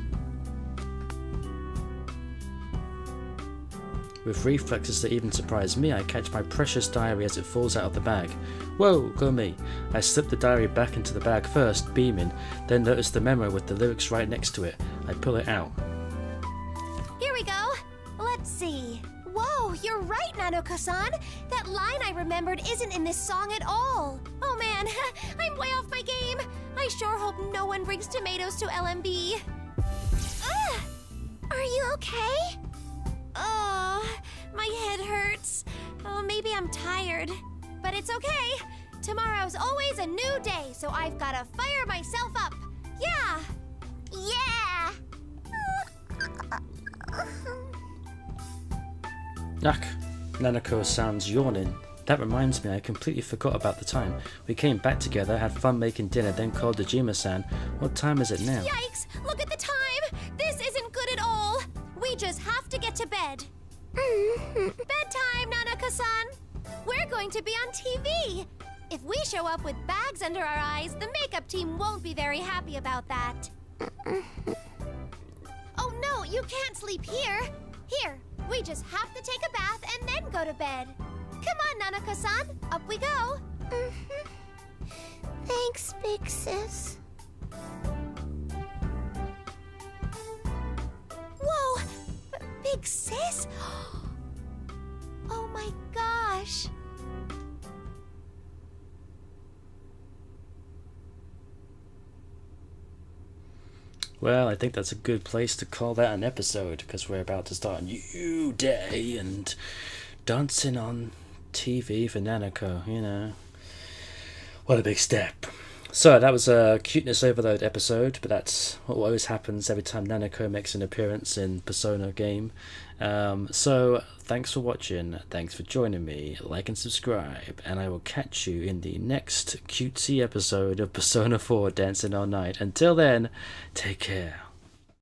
With reflexes that even surprise me, I catch my precious diary as it falls out of the bag. Whoa, go me. I slip the diary back into the bag first, beaming, then notice the memo with the lyrics right next to it. I pull it out. Here we go. Let's see. Whoa, you're right, Nanako-san. That line I remembered isn't in this song at all. Oh man, I'm way off my game. I sure hope no one brings tomatoes to LMB. Ugh! Are you okay? Oh, my head hurts. Oh, maybe I'm tired. But it's okay. Tomorrow's always a new day, so I've gotta fire myself up. Yeah! Yeah! Yuck. Nanako sounds yawning. That reminds me, I completely forgot about the time. We came back together, had fun making dinner, then called DOJIMA-san. What time is it now? Yikes! Look at the time! This isn't good at all! We just have to get to bed. Bedtime, Nanako-san! We're going to be on TV! If we show up with bags under our eyes, the makeup team won't be very happy about that. Oh no, you can't sleep here! Here, we just have to take a bath and then go to bed. Come on, Nanako-san, up we go! Thanks, big sis. Whoa! Big sis? Oh my gosh! Well, I think that's a good place to call that an episode, because we're about to start a new day and dancing on TV for Nanako, you know. What a big step. So that was a cuteness overload episode, but that's what always happens every time Nanako makes an appearance in Persona game. So thanks for watching, thanks for joining me, like and subscribe, and I will catch you in the next cutesy episode of Persona 4 Dancing All Night. Until then, take care.